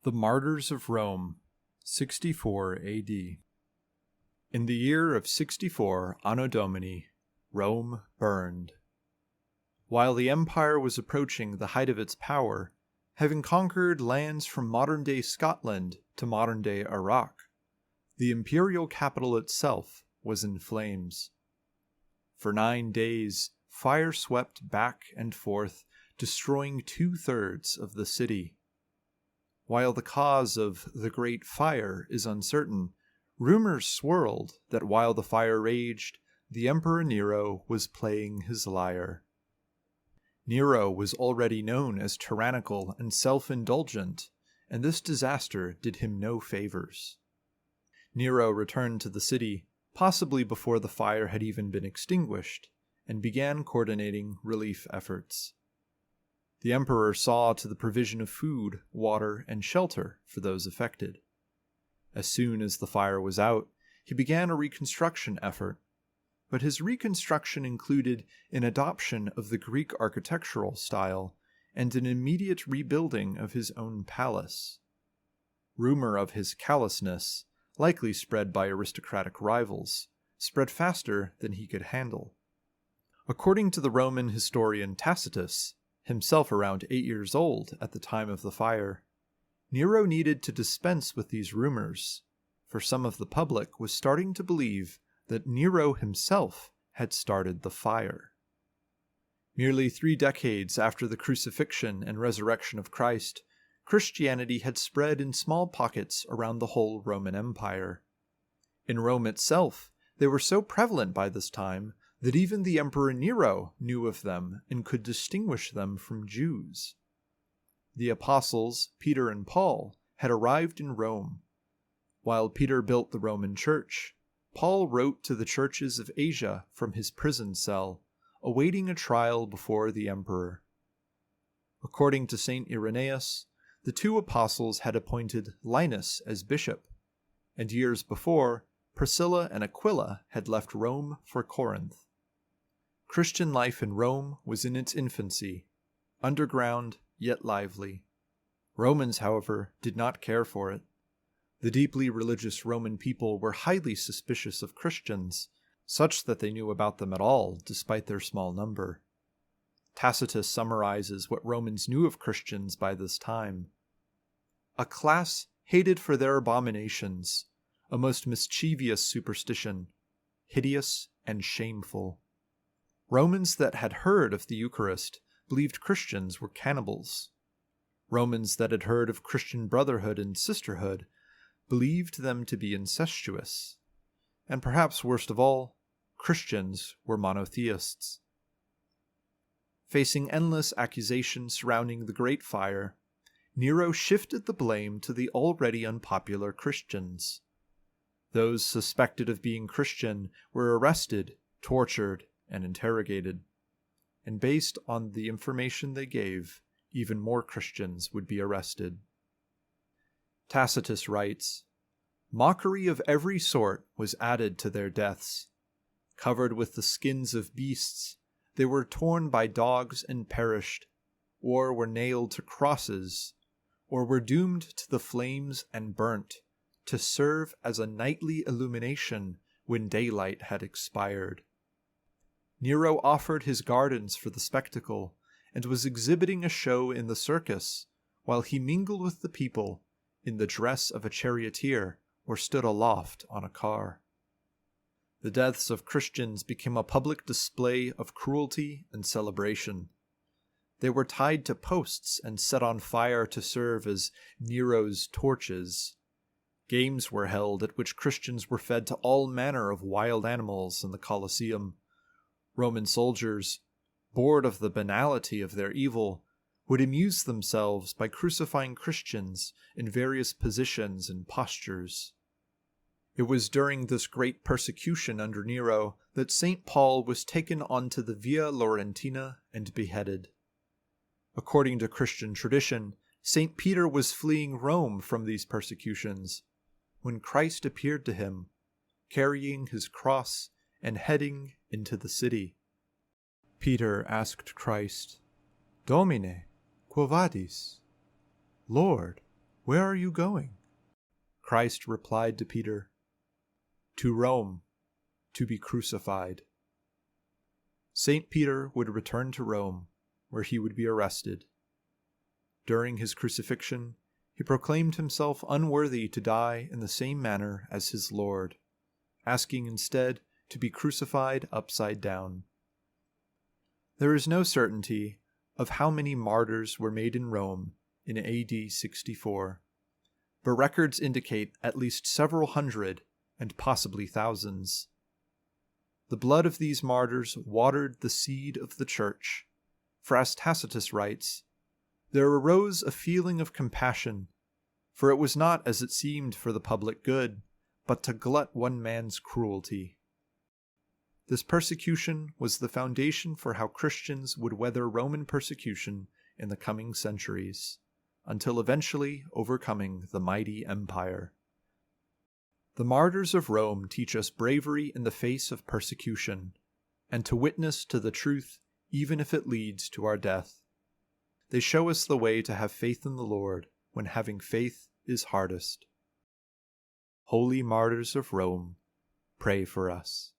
The Martyrs of Rome, 64 A.D. In the year of 64 Anno Domini, Rome burned. While the empire was approaching the height of its power, having conquered lands from modern-day Scotland to modern-day Iraq, the imperial capital itself was in flames. For 9 days, fire swept back and forth, destroying 2/3 of the city. While the cause of the Great Fire is uncertain, rumors swirled that while the fire raged, the Emperor Nero was playing his lyre. Nero was already known as tyrannical and self-indulgent, and this disaster did him no favors. Nero returned to the city, possibly before the fire had even been extinguished, and began coordinating relief efforts. The emperor saw to the provision of food, water, and shelter for those affected. As soon as the fire was out, he began a reconstruction effort, but his reconstruction included an adoption of the Greek architectural style and an immediate rebuilding of his own palace. Rumor of his callousness, likely spread by aristocratic rivals, spread faster than he could handle. According to the Roman historian Tacitus, himself around 8 years old at the time of the fire, Nero needed to dispense with these rumors, for some of the public was starting to believe that Nero himself had started the fire. Nearly 3 decades after the crucifixion and resurrection of Christ, Christianity had spread in small pockets around the whole Roman Empire. In Rome itself, they were so prevalent by this time that even the Emperor Nero knew of them and could distinguish them from Jews. The apostles, Peter and Paul, had arrived in Rome. While Peter built the Roman Church, Paul wrote to the churches of Asia from his prison cell, awaiting a trial before the emperor. According to St. Irenaeus, the 2 apostles had appointed Linus as bishop, and years before, Priscilla and Aquila had left Rome for Corinth. Christian life in Rome was in its infancy, underground yet lively. Romans, however, did not care for it. The deeply religious Roman people were highly suspicious of Christians, such that they knew about them at all, despite their small number. Tacitus summarizes what Romans knew of Christians by this time. A class hated for their abominations, a most mischievous superstition, hideous and shameful. Romans that had heard of the Eucharist believed Christians were cannibals. Romans that had heard of Christian brotherhood and sisterhood believed them to be incestuous. And perhaps worst of all, Christians were monotheists. Facing endless accusations surrounding the Great Fire, Nero shifted the blame to the already unpopular Christians. Those suspected of being Christian were arrested, tortured, and interrogated. And based on the information they gave, even more Christians would be arrested. Tacitus writes, "Mockery of every sort was added to their deaths. Covered with the skins of beasts, they were torn by dogs and perished, or were nailed to crosses, or were doomed to the flames and burnt, to serve as a nightly illumination when daylight had expired." Nero offered his gardens for the spectacle, and was exhibiting a show in the circus, while he mingled with the people in the dress of a charioteer or stood aloft on a car. The deaths of Christians became a public display of cruelty and celebration. They were tied to posts and set on fire to serve as Nero's torches. Games were held at which Christians were fed to all manner of wild animals in the Colosseum. Roman soldiers, bored of the banality of their evil, would amuse themselves by crucifying Christians in various positions and postures. It was during this great persecution under Nero that St. Paul was taken onto the Via Laurentina and beheaded. According to Christian tradition, St. Peter was fleeing Rome from these persecutions when Christ appeared to him, carrying his cross and heading into the city. Peter asked Christ, "Domine, quo vadis?" Lord, "Where are you going?" Christ replied to Peter, "To Rome, to be crucified." St. Peter would return to Rome, where he would be arrested. During his crucifixion, he proclaimed himself unworthy to die in the same manner as his Lord, asking instead to be crucified upside down. There is no certainty of how many martyrs were made in Rome in AD 64, but records indicate at least several hundred and possibly thousands. The blood of these martyrs watered the seed of the Church, for as Tacitus writes, "There arose a feeling of compassion, for it was not as it seemed for the public good, but to glut one man's cruelty." This persecution was the foundation for how Christians would weather Roman persecution in the coming centuries, until eventually overcoming the mighty empire. The martyrs of Rome teach us bravery in the face of persecution, and to witness to the truth even if it leads to our death. They show us the way to have faith in the Lord when having faith is hardest. Holy Martyrs of Rome, pray for us.